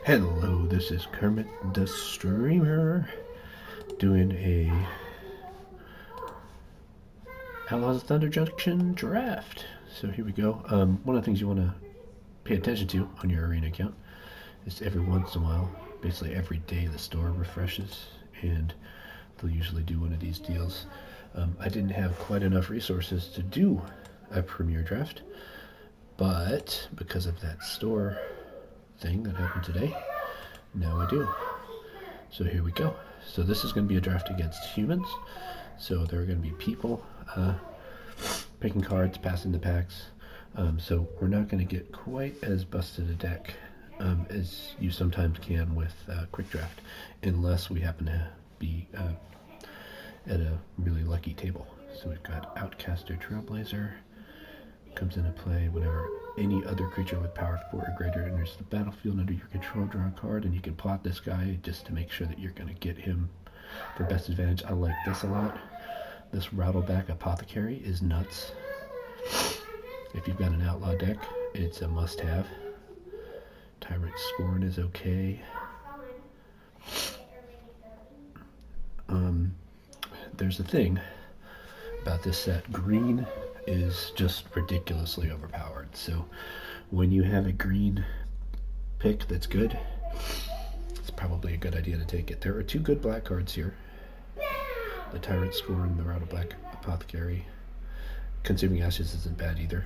Hello, this is Kermit the Streamer doing a Outlaws of Thunder Junction draft. So here we go. One of the things you want to pay attention to on your arena account is every once in a while, basically every day, the store refreshes and they'll usually do one of these deals. I didn't have quite enough resources to do a premier draft, but because of that store thing that happened today, now I do. So here we go. So this is going to be a draft against humans. So there are going to be people picking cards, passing the packs. So we're not going to get quite as busted a deck as you sometimes can with quick draft, unless we happen to be at a really lucky table. So we've got Outcaster Trailblazer. Comes into play whenever any other creature with power 4 or greater enters the battlefield under your control, draw a card, and you can plot this guy just to make sure that you're going to get him for best advantage. I like this a lot. This Rattleback Apothecary is nuts. If you've got an outlaw deck, it's a must-have. Tyrant Scorn is okay. There's a thing about this set. Green is just ridiculously overpowered. So when you have a green pick that's good, it's probably a good idea to take it. There are two good black cards here. The Tyrant Scorn, the Rattleback Apothecary. Consuming Ashes isn't bad either.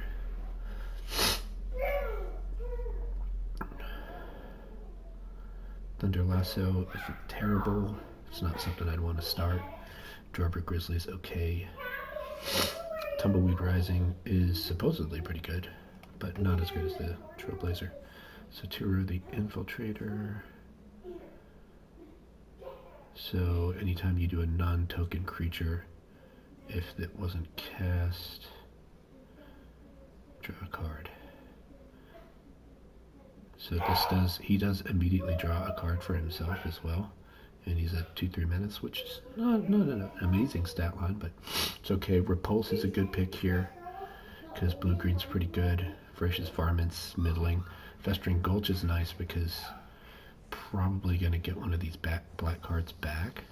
Thunder Lasso isn't terrible. It's not something I'd want to start. Drawbridge Grizzly is okay. Tumbleweed Rising is supposedly pretty good, but not as good as the Trailblazer. Saturo the Infiltrator. So anytime you do a non-token creature, if it wasn't cast, draw a card. So he does immediately draw a card for himself as well. And he's at 2-3 minutes, which is not an amazing stat line, but it's okay. Repulse is a good pick here because blue-green's pretty good. Voracious Varmint's middling. Festering Gulch is nice because probably going to get one of these black cards back.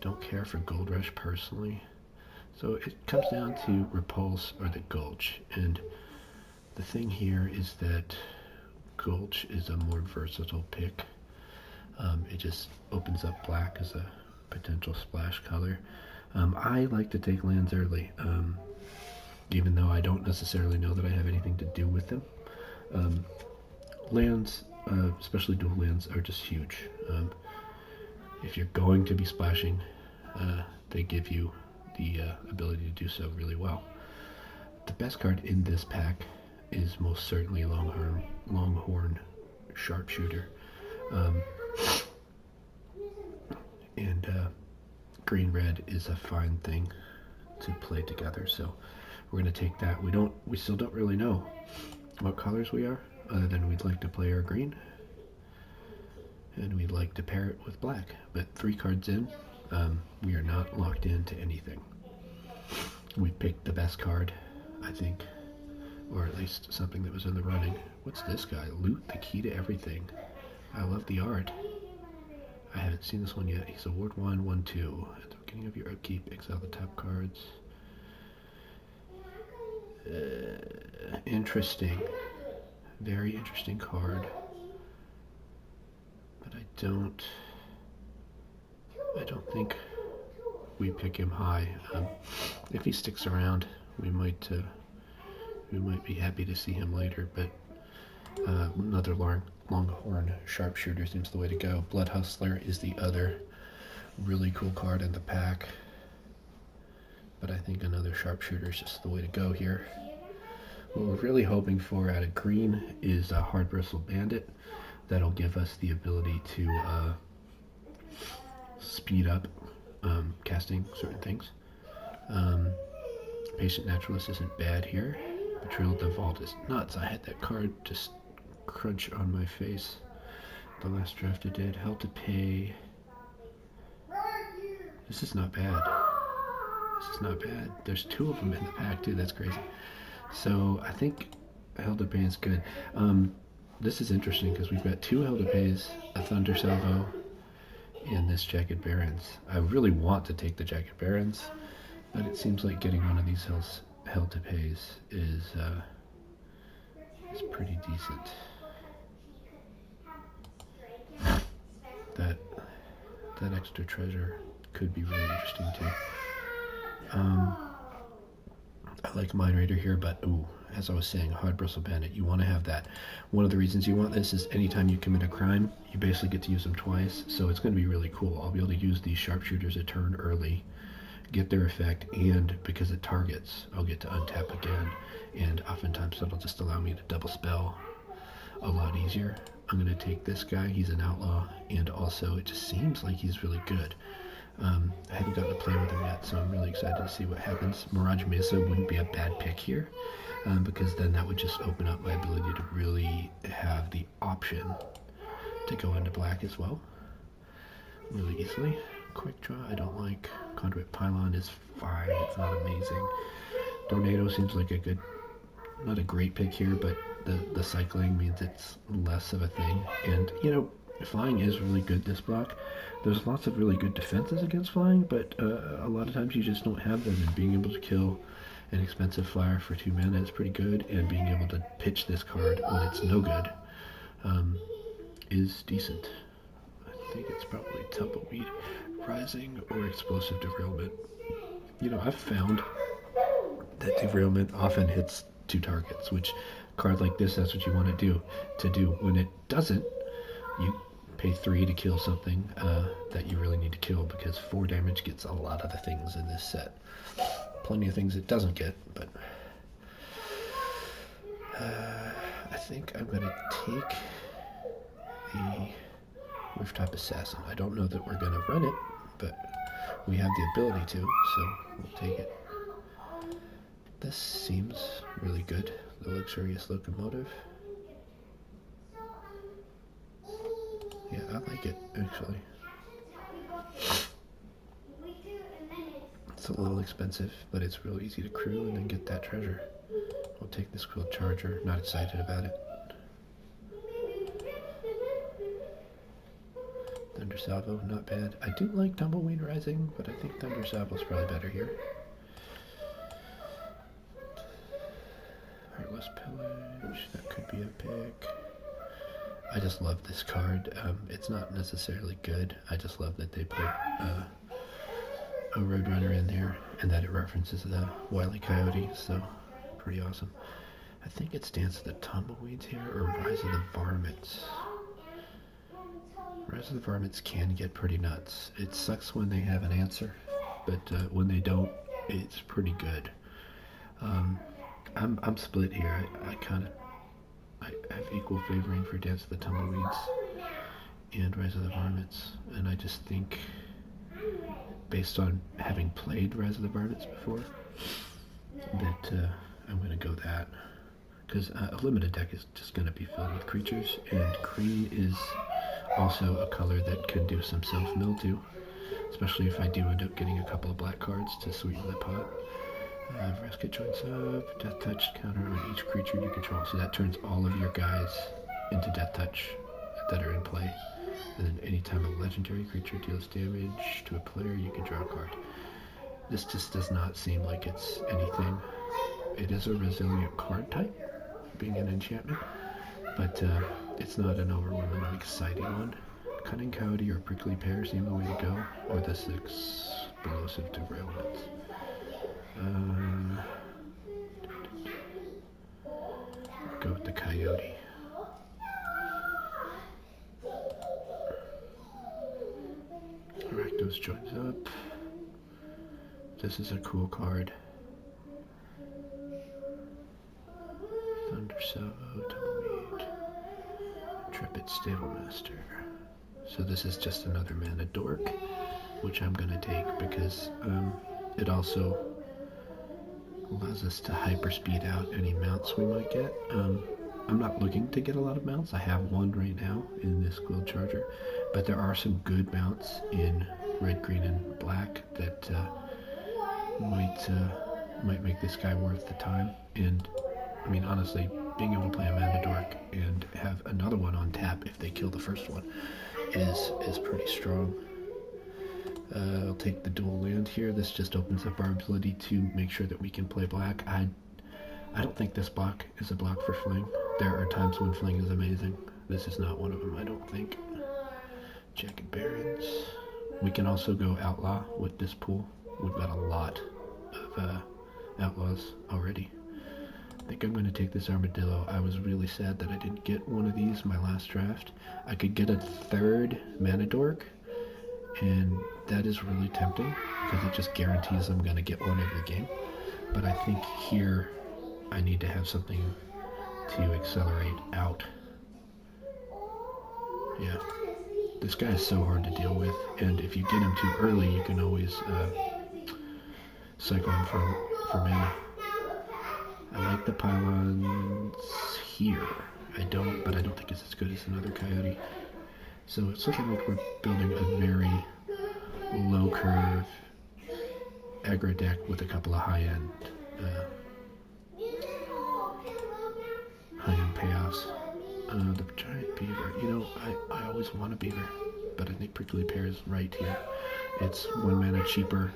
Don't care for Gold Rush personally. So it comes down to Repulse or the Gulch. And the thing here is that Gulch is a more versatile pick. It just opens up black as a potential splash color. I like to take lands early, even though I don't necessarily know that I have anything to do with them. Lands, especially dual lands, are just huge. If you're going to be splashing, they give you the ability to do so really well. The best card in this pack is most certainly Longhorn Sharpshooter. And green-red is a fine thing to play together, so we're going to take that. We still don't really know what colors we are, other than we'd like to play our green, and we'd like to pair it with black. But 3 cards in, we are not locked into anything. We picked the best card, I think, or at least something that was in the running. What's this guy? Loot the Key to Everything. I love the art. I haven't seen this one yet. He's a Ward 1, 1/2. At the beginning of your upkeep, exile the top cards. Interesting. Very interesting card. But I don't think we pick him high. If he sticks around, we might be happy to see him later, but another Longhorn Sharpshooter seems the way to go. Blood Hustler is the other really cool card in the pack, but I think another Sharpshooter is just the way to go here. What we're really hoping for out of green is a Hard Bristle Bandit. That'll give us the ability to speed up casting certain things. Patient Naturalist isn't bad here. Betrayal of the Vault is nuts. I had that card just crunch on my face the last draft I did. Hell to Pay. This is not bad. There's 2 of them in the pack too. That's crazy. So I think Hell to Pay is good. this is interesting because we've got 2 Hell to Pays, a Thunder Salvo, and this Jagged Barons. I really want to take the Jagged Barons, but it seems like getting one of these Hell to Pays is pretty decent. That extra treasure could be really interesting too. I like Mine Raider here, but ooh, as I was saying, Hard Bristle Bandit, you want to have that. One of the reasons you want this is anytime you commit a crime, you basically get to use them twice, so it's going to be really cool. I'll be able to use these sharpshooters a turn early, get their effect, and because it targets, I'll get to untap again, and oftentimes that'll just allow me to double spell a lot easier. I'm going to take this guy, he's an outlaw, and also it just seems like he's really good. I haven't gotten to play with him yet, so I'm really excited to see what happens. Mirage Mesa wouldn't be a bad pick here, because then that would just open up my ability to really have the option to go into black as well, really easily. Quick Draw, I don't like. Conduit Pylon is fine, it's not amazing. Tornado seems like a good, not a great pick here, but the cycling means it's less of a thing. And, you know, flying is really good this block. There's lots of really good defenses against flying, but a lot of times you just don't have them, and being able to kill an expensive flyer for 2 mana is pretty good, and being able to pitch this card when it's no good is decent. I think it's probably Tumbleweed Rising or Explosive Derailment. You know, I've found that Derailment often hits 2 targets, which card like this, that's what you want to do. When it doesn't, you pay 3 to kill something that you really need to kill, because 4 damage gets a lot of the things in this set. Plenty of things it doesn't get, but I think I'm going to take the Rooftop Assassin. I don't know that we're going to run it, but we have the ability to, so we'll take it. This seems really good, the Luxurious Locomotive. Yeah, I like it, actually. It's a little expensive, but it's real easy to crew and then get that treasure. We'll take this Quill Charger, not excited about it. Thunder Salvo, not bad. I do like Tumbleweed Rising, but I think Thunder Salvo's probably better here. Heartless Pillage, that could be a pick. I just love this card. It's not necessarily good. I just love that they put a Roadrunner in there, and that it references the Wile E. Coyote, so pretty awesome. I think it's Dance of the Tumbleweeds here, or Rise of the Varmints. Rise of the Varmints can get pretty nuts. It sucks when they have an answer, but when they don't, it's pretty good. I'm split here. I have equal favoring for Dance of the Tumbleweeds and Rise of the Varmints, and I just think, based on having played Rise of the Varmints before, that I'm going to go that. Because a limited deck is just going to be filled with creatures, and green is also a color that can do some self-mill too, especially if I do end up getting a couple of black cards to sweeten the pot. Rescue joins up, Death Touch counter on each creature you control, so that turns all of your guys into Death Touch that are in play. And then anytime a legendary creature deals damage to a player, you can draw a card. This just does not seem like it's anything. It is a resilient card type, being an enchantment, but it's not an overwhelmingly exciting one. Cunning Coyote or Prickly Pear seem the way to go, or this Explosive Derailment. Go with the Coyote. Rakdos joins up. This is a cool card. Thunder Salvo, Tumbleweed, Intrepid Stablemaster. So this is just another mana dork, which I'm going to take because it also allows us to hyperspeed out any mounts we might get. I'm not looking to get a lot of mounts. I have one right now in this Quill Charger, but there are some good mounts in red, green, and black that might make this guy worth the time. And I mean, honestly, being able to play a mana dork and have another one on tap if they kill the first one is pretty strong. I'll take the dual land here. This just opens up our ability to make sure that we can play black. I don't think this block is a block for Fling. There are times when Fling is amazing. This is not one of them, I don't think. Jack and Barons. We can also go Outlaw with this pool. We've got a lot of Outlaws already. I think I'm going to take this Armadillo. I was really sad that I didn't get one of these my last draft. I could get a third Mana Dork, and that is really tempting because it just guarantees I'm going to get one every game. But I think here I need to have something to accelerate out. Yeah, this guy is so hard to deal with, and if you get him too early, you can always cycle him for mana. I like the pylons here. I don't think it's as good as another Coyote. So it's looking like we're building a very low curve aggro deck with a couple of high-end payoffs. The giant beaver. You know, I always want a beaver, but I think prickly pear is right here. It's 1 mana cheaper,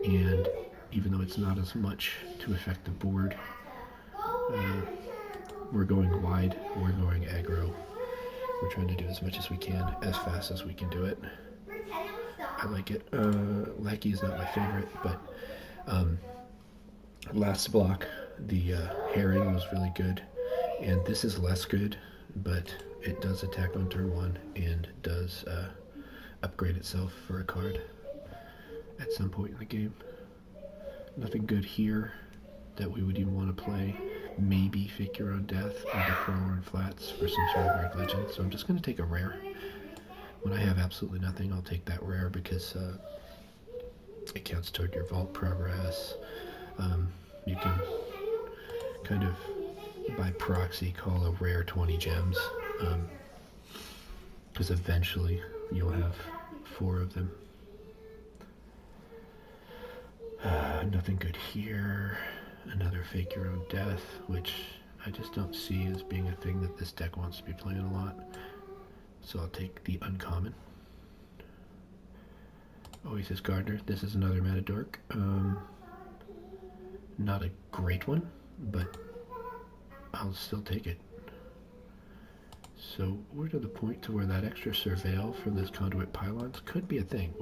and even though it's not as much to affect the board, we're going wide, we're going aggro. We're trying to do as much as we can, as fast as we can do it. I like it. Lackey is not my favorite, but last block, the Heron was really good, and this is less good, but it does attack on turn 1 and does upgrade itself for a card at some point in the game. Nothing good here that we would even want to play. Maybe Fake Your Own Death or the Forlorn Flats for some sort of rare legend. So I'm just going to take a rare. When I have absolutely nothing, I'll take that rare because it counts toward your vault progress. You can kind of, by proxy, call a rare 20 gems. Because eventually you'll have 4 of them. Nothing good here. Another Fake Your Own Death, which I just don't see as being a thing that this deck wants to be playing a lot. So I'll take the uncommon. Oasis Gardener. This is another Mana Dork. Not a great one, but I'll still take it. So we're to the point to where that extra Surveil from this Conduit Pylons could be a thing.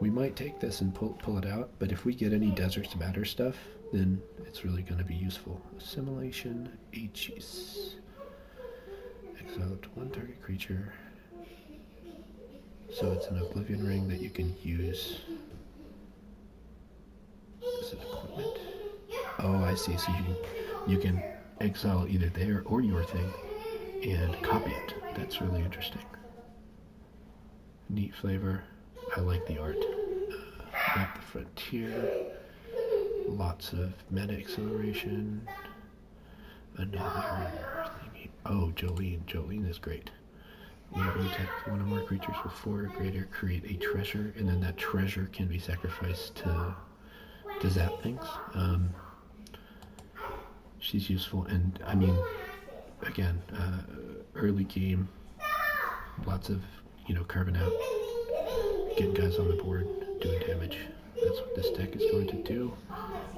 We might take this and pull it out, but if we get any Deserts Matter stuff, then it's really going to be useful. Assimilation, Aegis. Exile up to 1 target creature. So it's an Oblivion Ring that you can use as an equipment. Oh, I see. So you can exile either there or your thing and copy it. That's really interesting. Neat flavor. I like the art. Map the Frontier. Lots of meta acceleration. Another thingy. Oh, Jolene. Jolene is great. Whenever you attack one or more creatures with 4 or greater, create a treasure, and then that treasure can be sacrificed to zap things. She's useful, and I mean, again, early game, lots of, carving out, getting guys on the board, doing damage. That's what this deck is going to do.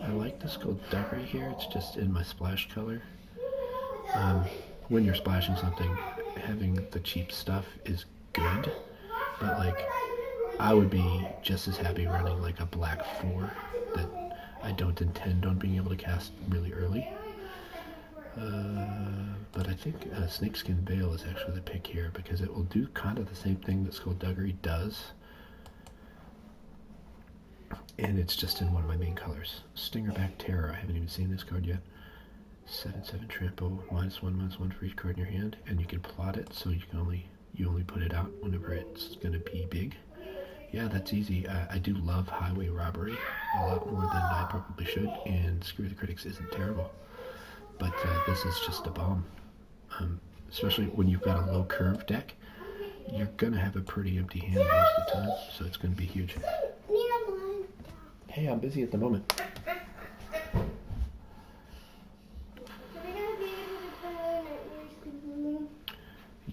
I like the Skullduggery here. It's just in my splash color. When you're splashing something, having the cheap stuff is good, but I would be just as happy running a black 4 that I don't intend on being able to cast really early. But I think Snakeskin Veil is actually the pick here because it will do kind of the same thing that Skullduggery does. And it's just in one of my main colors. Stingerback Terror. I haven't even seen this card yet. 7/7 trampo, -1/-1 for each card in your hand, and you can plot it so you only put it out whenever it's going to be big. Yeah, that's easy. I do love Highway Robbery a lot more than I probably should, and Screw the Critics isn't terrible. But this is just a bomb. Especially when you've got a low curve deck, you're going to have a pretty empty hand most of the time, so it's going to be huge. Hey, I'm busy at the moment.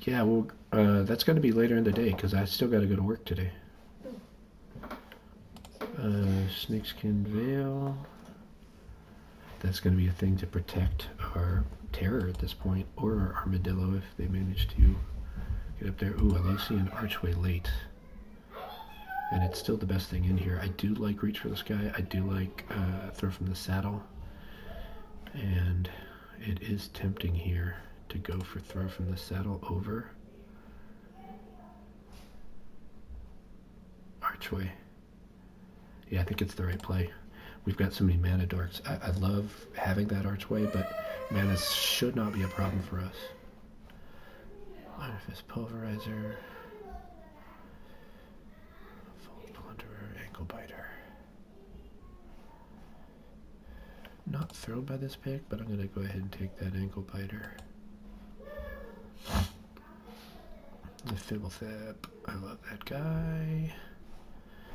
Yeah, well, that's going to be later in the day because I still got to go to work today. Snakeskin Veil. That's going to be a thing to protect our terror at this point, or our armadillo if they manage to get up there. Ooh, I love seeing Archway late. And it's still the best thing in here. I do like Reach for the Sky. I do like Throw from the Saddle. And it is tempting here to go for Throw from the Saddle over Archway. Yeah, I think it's the right play. We've got so many mana dorks. I love having that Archway, but mana should not be a problem for us. Artifice Pulverizer. Full Plunderer, Ankle Biter. Not thrilled by this pick, but I'm going to go ahead and take that Ankle Biter. The Fibblethep. I love that guy.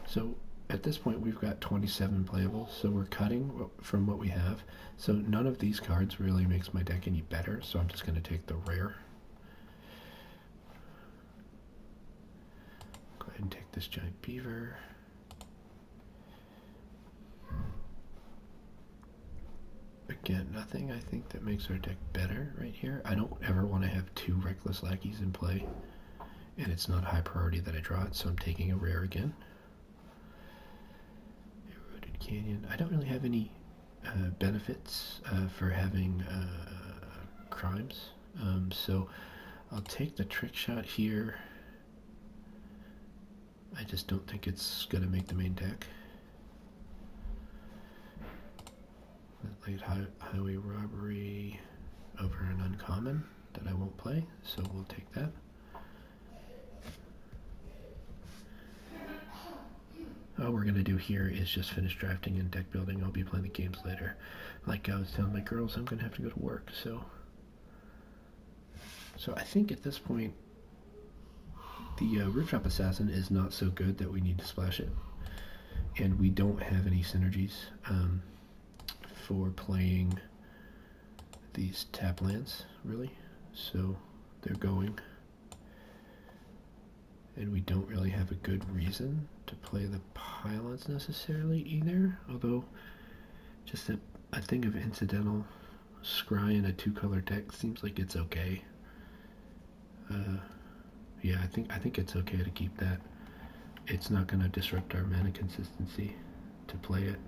So at this point we've got 27 playables, so we're cutting from what we have. So none of these cards really makes my deck any better, so I'm just going to take the rare. Go ahead and take this giant Beaver. Again, nothing I think that makes our deck better right here. I don't ever want to have two Reckless Lackeys in play, and it's not high priority that I draw it, so I'm taking a rare again. Eroded Canyon. I don't really have any benefits for having crimes, so I'll take the Trick Shot here. I just don't think it's going to make the main deck. Late Highway Robbery over an uncommon that I won't play, so we'll take that. All we're going to do here is just finish drafting and deck building. I'll be playing the games later. Like I was telling my girls, I'm going to have to go to work, so I think at this point the Rooftop Assassin is not so good that we need to splash it, and we don't have any synergies for playing these tap lands, really, so they're going, and we don't really have a good reason to play the pylons necessarily either, although just a thing of incidental scry in a two-color deck seems like it's okay. Yeah, I think it's okay to keep that. It's not going to disrupt our mana consistency to play it.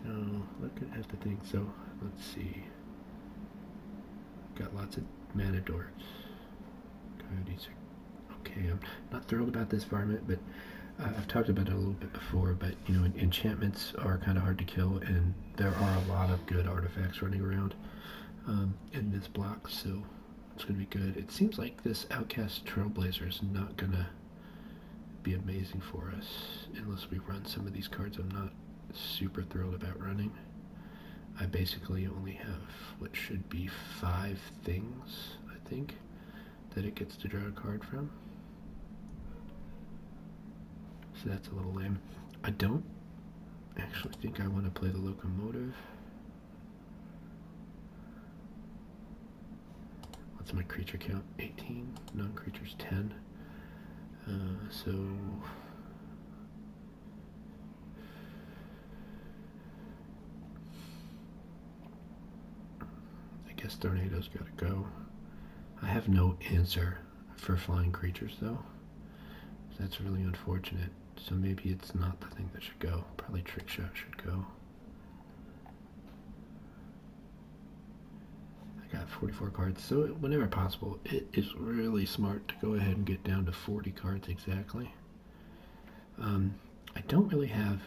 So, looking at the thing, so let's see. Got lots of mana dorks. Coyotes are okay. I'm not thrilled about this varmint, but I've talked about it a little bit before, but you know, enchantments are kind of hard to kill, and there are a lot of good artifacts running around in this block, so it's going to be good. It seems like this Outcast Trailblazer is not going to be amazing for us unless we run some of these cards I'm not super thrilled about running. I basically only have what should be 5 things, I think, that it gets to draw a card from. So that's a little lame. I don't actually think I want to play the Locomotive. What's my creature count? 18. Non-creatures 10. So I guess Tornado's gotta go. I have no answer for flying creatures though. That's really unfortunate. So maybe it's not the thing that should go. Probably Trick Shot should go. I got 44 cards, so whenever possible, it is really smart to go ahead and get down to 40 cards exactly. I don't really have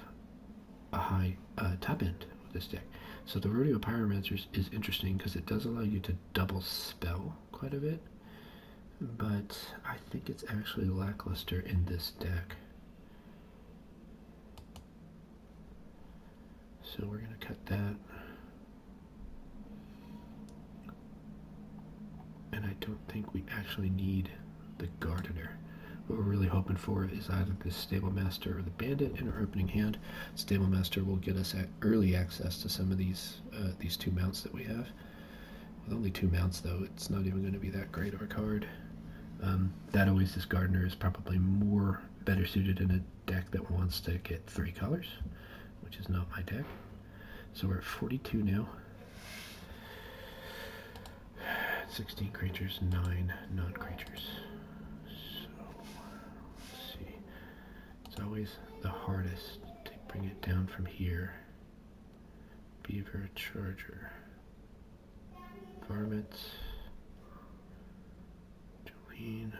a high top end with this deck. So the Rodeo Pyromancers is interesting because it does allow you to double spell quite a bit, but I think it's actually lackluster in this deck. So we're going to cut that. And I don't think we actually need the Gardener. What we're really hoping for is either the Stable Master or the Bandit in our opening hand. Stable Master will get us early access to some of these 2 mounts that we have. With only 2 mounts, though, it's not even going to be that great of a card. That Oasis Gardener is probably better suited in a deck that wants to get 3 colors, which is not my deck. So we're at 42 now. 16 creatures, 9 non-creatures. So, let's see. It's always the hardest to bring it down from here. Beaver, Charger, Varmints, Jolene.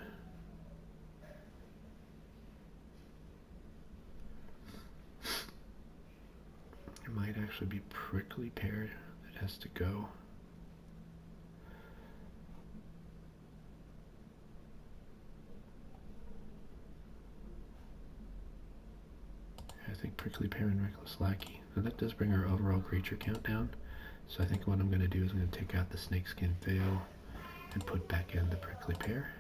It might actually be Prickly Pear that has to go. I think Prickly Pear and Reckless Lackey. Now that does bring our overall creature count down. So I think what I'm going to do is I'm going to take out the Snakeskin Veil and put back in the Prickly Pear.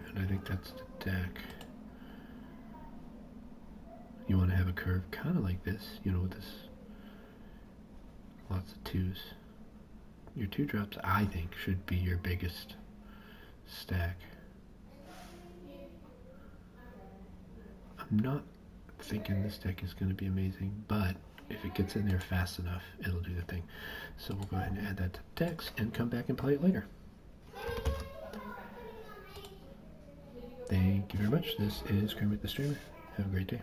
And I think that's the deck. You want to have a curve kind of like this, you know, with this lots of 2s. Your 2-drops, I think, should be your biggest stack. I'm not thinking this deck is going to be amazing, but if it gets in there fast enough, it'll do the thing. So we'll go ahead and add that to the decks and come back and play it later. Thank you very much. This is Kermit the Streamer. Have a great day.